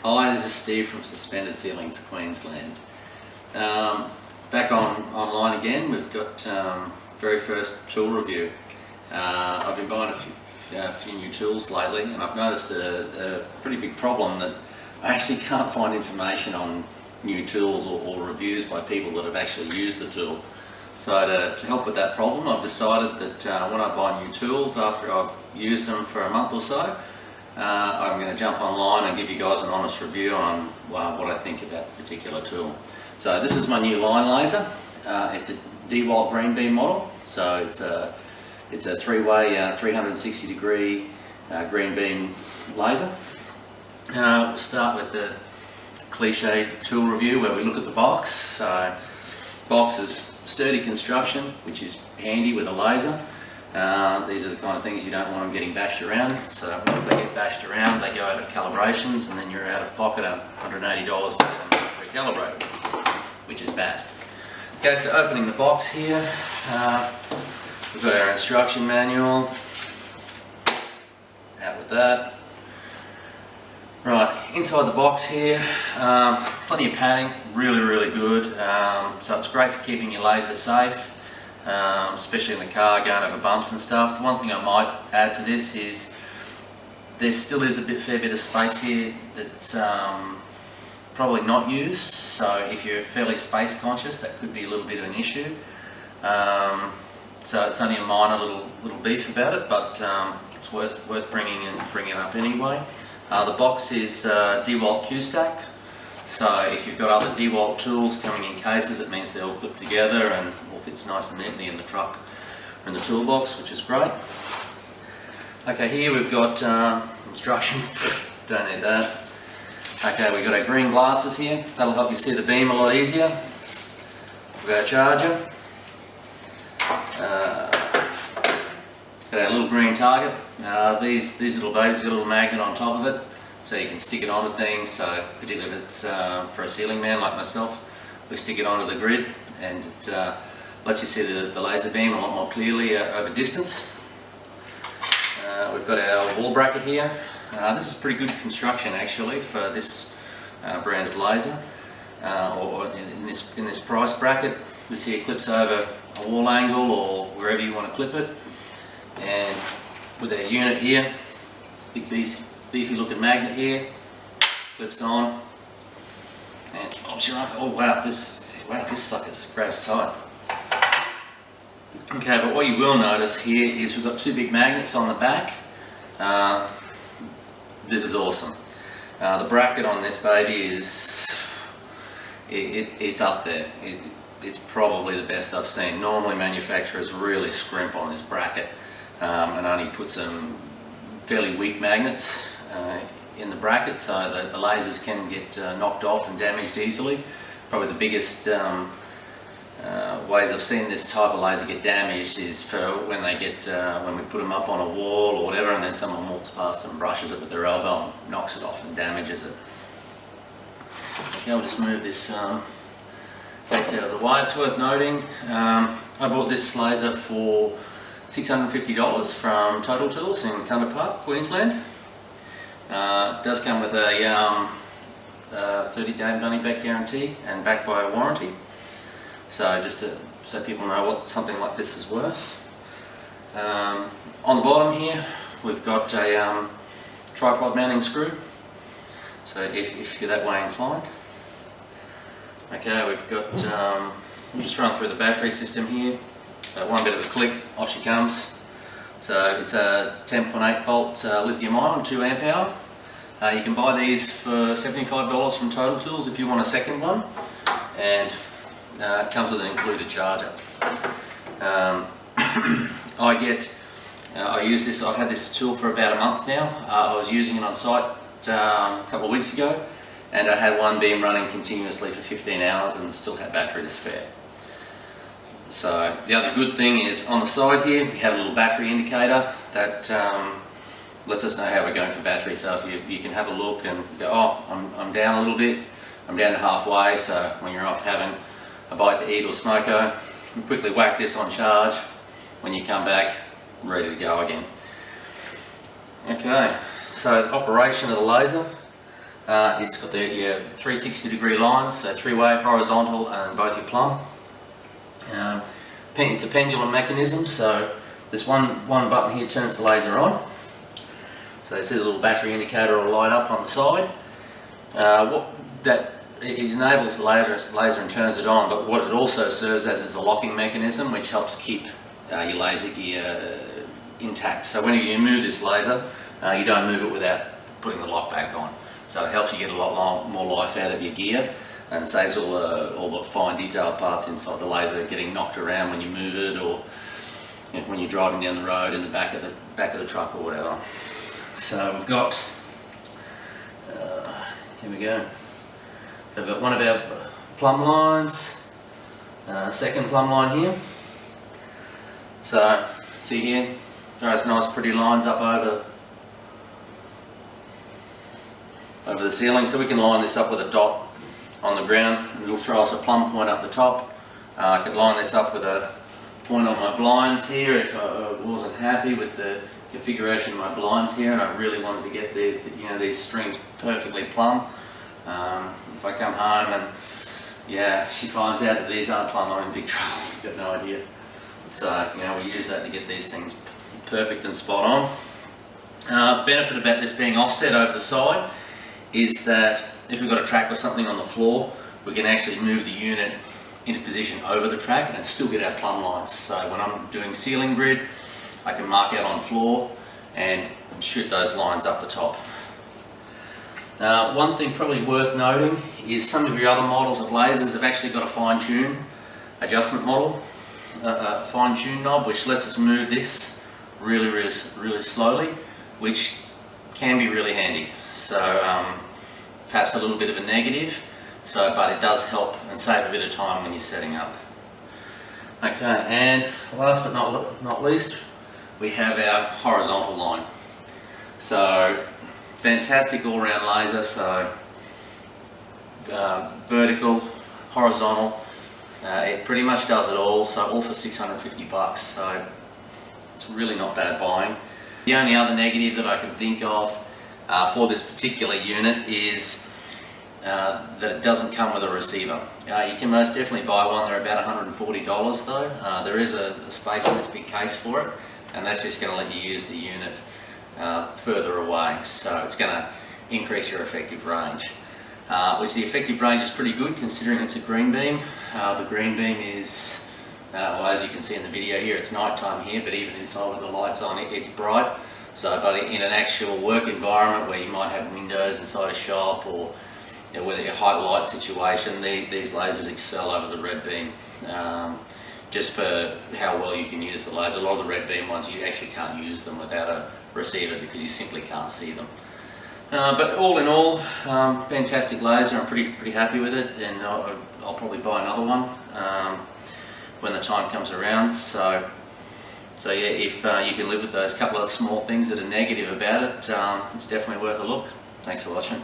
Hi, this is Steve from Suspended Ceilings, Queensland. Back online again. We've got very first tool review. I've been buying a few new tools lately, and I've noticed a pretty big problem that I actually can't find information on new tools or reviews by people that have actually used the tool. So to help with that problem, I've decided that when I buy new tools, after I've used them for a month or so, I'm going to jump online and give you guys an honest review on what I think about the particular tool. So this is my new line laser. It's a Dewalt green beam model. So it's a three-way 360 degree green beam laser. We'll start with the cliche tool review where we look at the box. So box is sturdy construction, which is handy with a laser. These are the kind of things you don't want them getting bashed around, so once they get bashed around they go out of calibrations and then you're out of pocket $180 to get them recalibrated, which is bad. Okay, so opening the box here, we've got our instruction manual, out with that. Right, inside the box here, plenty of padding, really good, so it's great for keeping your laser safe. Especially in the car going over bumps and stuff. The one thing I might add to this is there still is a fair bit of space here that's probably not used, so if you're fairly space conscious that could be a little bit of an issue. So it's only a minor little beef about it, but it's worth bringing up anyway. The box is Dewalt Q-Stack. So if you've got other Dewalt tools coming in cases, it means they're all put together and all fits nice and neatly in the truck or in the toolbox, which is great. Okay, here we've got instructions, don't need that. Okay, we've got our green glasses here, that'll help you see the beam a lot easier. We've got our charger. Got our little green target. These little babies got a little magnet on top of it, so you can stick it onto things, so particularly if it's for a ceiling man like myself, we stick it onto the grid and it lets you see the laser beam a lot more clearly over distance. We've got our wall bracket here. This is pretty good construction actually for this brand of laser, or in this price bracket. This here clips over a wall angle or wherever you want to clip it, and with our unit here, big beefy looking magnet here, clips on and pops your oh wow, this sucker grabs tight. Okay, but what you will notice here is we've got two big magnets on the back. This is awesome. The bracket on this baby is it's up there. It's probably the best I've seen. Normally manufacturers really scrimp on this bracket and only put some fairly weak magnets in the bracket, so the lasers can get knocked off and damaged easily. Probably the biggest ways I've seen this type of laser get damaged is for when we put them up on a wall or whatever, and then someone walks past and brushes it with their elbow and knocks it off and damages it. Okay, I'll just move this case out of the way. It's worth noting, I bought this laser for $650 from Total Tools in Cunter Park, Queensland. It does come with a 30-day money-back guarantee and backed by a warranty. So just so people know what something like this is worth. On the bottom here, we've got a tripod mounting screw. So if you're that way inclined. Okay, we've got. We'll just run through the battery system here. So one bit of a click, off she comes. So it's a 10.8 volt lithium ion, 2 amp hour. You can buy these for $75 from Total Tools if you want a second one, and it comes with an included charger. I use this. I've had this tool for about a month now. I was using it on site a couple of weeks ago, and I had one beam running continuously for 15 hours and still had battery to spare. So the other good thing is on the side here we have a little battery indicator that lets us know how we're going for battery. So if you can have a look and go, oh, I'm down a little bit, I'm down to halfway, so when you're off having a bite to eat or smoko, you quickly whack this on charge. When you come back, ready to go again. Okay, so operation of the laser. It's got the 360-degree lines, so three-way, horizontal, and both your plumb. It's a pendulum mechanism, so this one button here turns the laser on. So you see the little battery indicator will light up on the side. It enables the laser and turns it on, but what it also serves as is a locking mechanism which helps keep your laser gear intact. So when you move this laser, you don't move it without putting the lock back on. So it helps you get a lot more life out of your gear and saves all the fine detailed parts inside the laser getting knocked around when you move it, or when you're driving down the road in the back of the truck or whatever. So we've got, here we go. So we've got one of our plumb lines, second plumb line here. So see here, those nice pretty lines up over the ceiling. So we can line this up with a dot on the ground and it'll throw us a plumb point up the top. I could line this up with a point on my blinds here if I wasn't happy with the configuration of my blinds here and I really wanted to get these strings perfectly plumb. If I come home and she finds out that these aren't plumb, I'm in big trouble. I've got no idea. So we use that to get these things perfect and spot on. The benefit about this being offset over the side is that if we've got a track or something on the floor, we can actually move the unit into position over the track and still get our plumb lines. So when I'm doing ceiling grid, I can mark out on the floor and shoot those lines up the top. One thing probably worth noting is some of your other models of lasers have actually got a fine-tune adjustment model, a fine-tune knob which lets us move this really slowly, which can be really handy. So perhaps a little bit of a negative, but it does help and save a bit of time when you're setting up. Okay, and last but not least, we have our horizontal line. So fantastic all-round laser, so vertical, horizontal, it pretty much does it all, so all for $650, so it's really not bad buying. The only other negative that I can think of for this particular unit is that it doesn't come with a receiver. You can most definitely buy one, they're about $140 though. There is a space in this big case for it, and that's just going to let you use the unit further away, so it's going to increase your effective range. Which the effective range is pretty good considering it's a green beam. The green beam is, well, as you can see in the video here, it's night time here, but even inside with the lights on, it's bright. So, but in an actual work environment where you might have windows inside a shop or with a high light situation, these lasers excel over the red beam. Just for how well you can use the laser. A lot of the red beam ones, you actually can't use them without a receiver because you simply can't see them. But all in all, fantastic laser. I'm pretty happy with it, and I'll probably buy another one when the time comes around. So yeah, if you can live with those couple of small things that are negative about it, it's definitely worth a look. Thanks for watching.